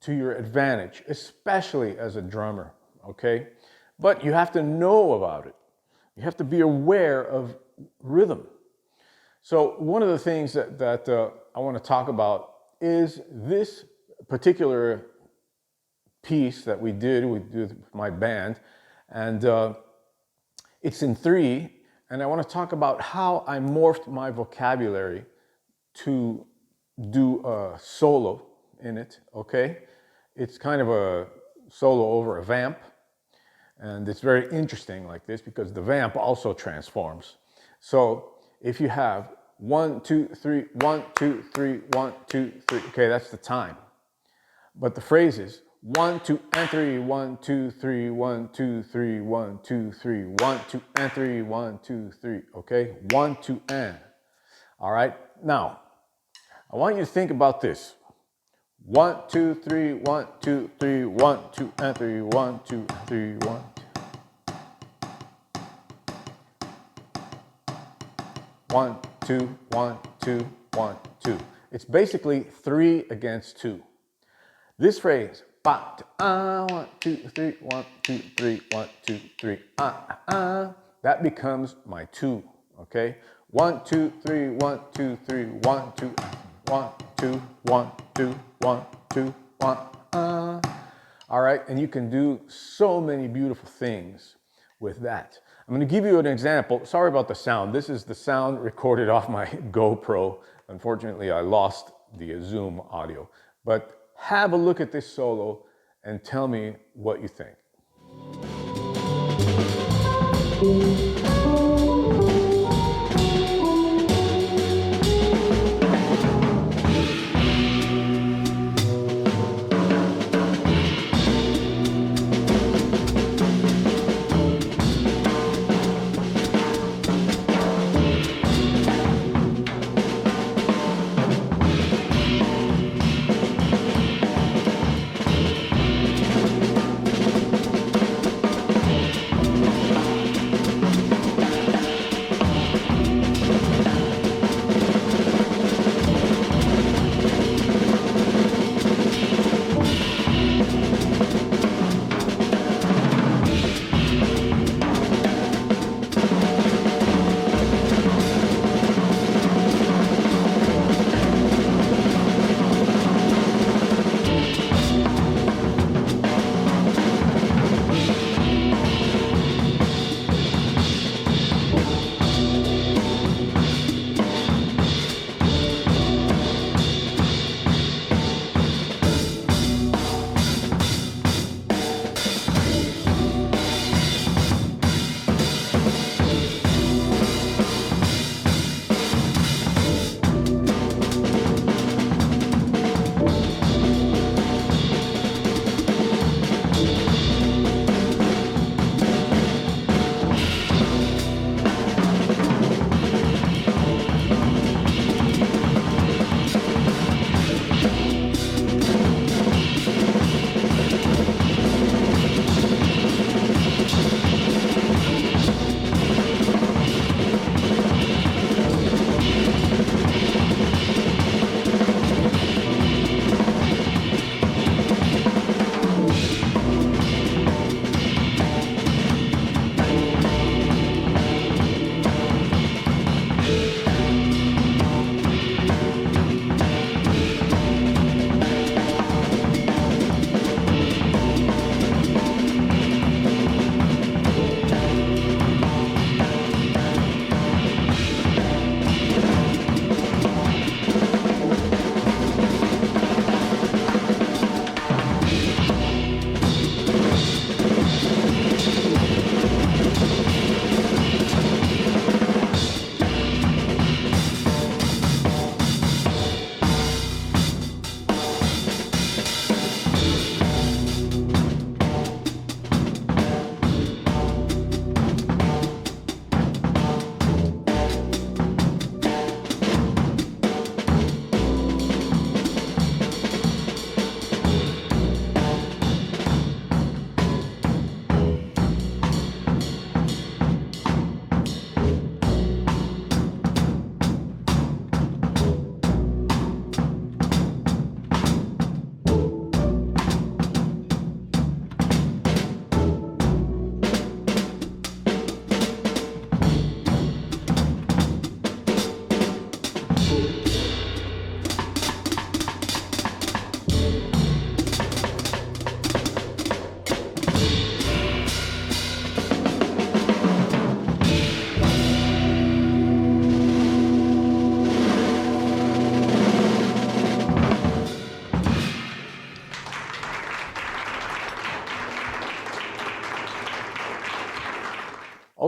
to your advantage, especially as a drummer, okay? But you have to know about it. You have to be aware of rhythm. So one of the things that I want to talk about is this particular piece that we did with my band, and it's in 3, and I want to talk about how I morphed my vocabulary to do a solo in it, okay? It's kind of a solo over a vamp, and it's very interesting like this because the vamp also transforms. So if you have 1, 2, 3, 1, 2, 3, 1, 2, 3, okay, that's the time. But the phrase is 1, 2, and 3, 1, 2, 3, 1, 2, 3, 1, 2, 3, 1, 2, and 3, 1, 2, 3, okay? 1, 2, and. All right, now, I want you to think about this. 1, 2, 3, 1, 2, 3, 1, 2, and 3, 1, 2, 3, 1, 2. 1, 2, 1, 2, 1, 2. It's basically 3 against 2. This phrase, 1, 2, 3, 1, 2, 3, 1, 2, 3, that becomes my 2, okay? 1, 2, 3, 1, 2, 3, 1, 2, 1, 2, 1, 2, 1, 2, 1, All right, and you can do so many beautiful things with that. I'm going to give you an example. Sorry about the sound. This is the sound recorded off my GoPro. Unfortunately, I lost the Zoom audio. But have a look at this solo and tell me what you think.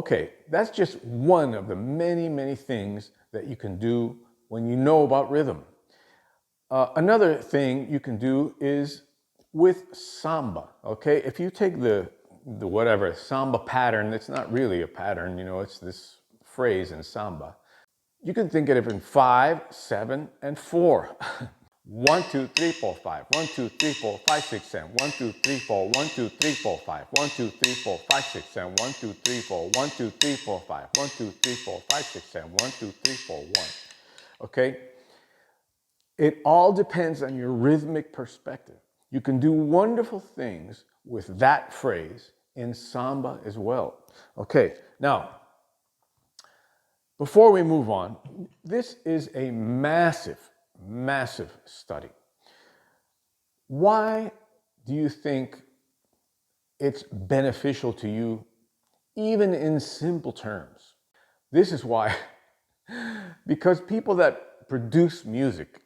Okay, that's just one of the many, many things that you can do when you know about rhythm. Another thing you can do is with samba, okay? If you take the whatever samba pattern, it's not really a pattern, you know, it's this phrase in samba. You can think of it in 5, 7, and 4. 1, 2, 3, 4, 5. 1, 2, 3, 4, 5, 6, 7. 1, 2, 3, 4. 1, 2, 3, 4, 5. 1, 2, 3, 4, 5, 6, 7. 1, 2, 3, 4. 1, 2, 3, 4, 5. 1, 2, 3, 4, 5, 6, 7. 1, 2, 3, 4, 1. Okay? It all depends on your rhythmic perspective. You can do wonderful things with that phrase in samba as well. Okay, now, before we move on, this is a massive, massive study. Why do you think it's beneficial to you, even in simple terms? This is why, because people that produce music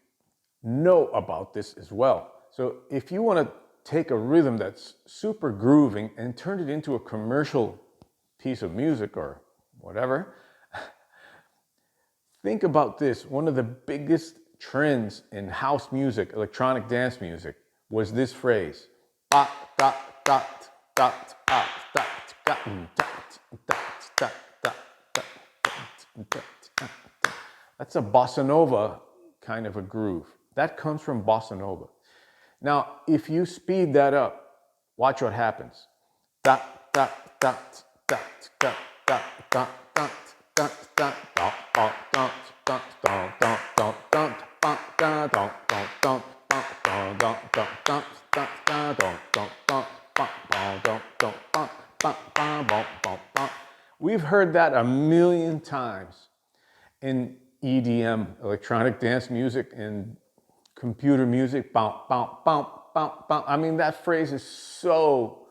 know about this as well. So if you want to take a rhythm that's super grooving and turn it into a commercial piece of music or whatever, think about this. One of the biggest trends in house music, electronic dance music, was this phrase. That's a bossa nova kind of a groove. That comes from bossa nova. Now, if you speed that up, watch what happens. We've heard that a million times in EDM, electronic dance music, and computer music. I mean, that phrase is so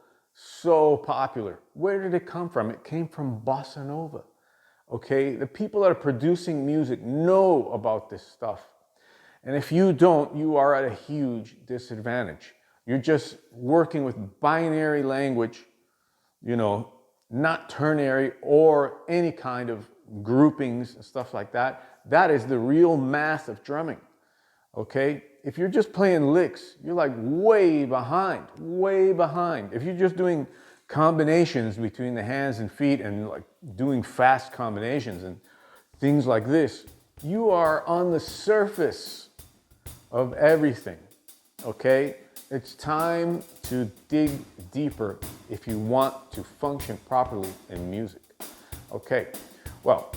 popular. Where did it come from? It came from bossa nova. Okay, the people that are producing music know about this stuff. And if you don't, you are at a huge disadvantage. You're just working with binary language, you know, not ternary or any kind of groupings and stuff like that. That is the real math of drumming. Okay? If you're just playing licks, you're like way behind, way behind. If you're just doing combinations between the hands and feet and like doing fast combinations and things like this, you are on the surface of everything. Okay? It's time to dig deeper if you want to function properly in music. Okay, well,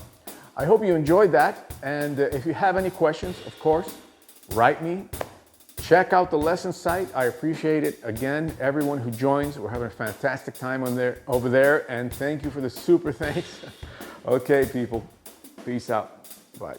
I hope you enjoyed that. And if you have any questions, of course, write me. Check out the lesson site. I appreciate it. Again, everyone who joins, we're having a fantastic time over there. And thank you for the super thanks. Okay, people, peace out. Bye.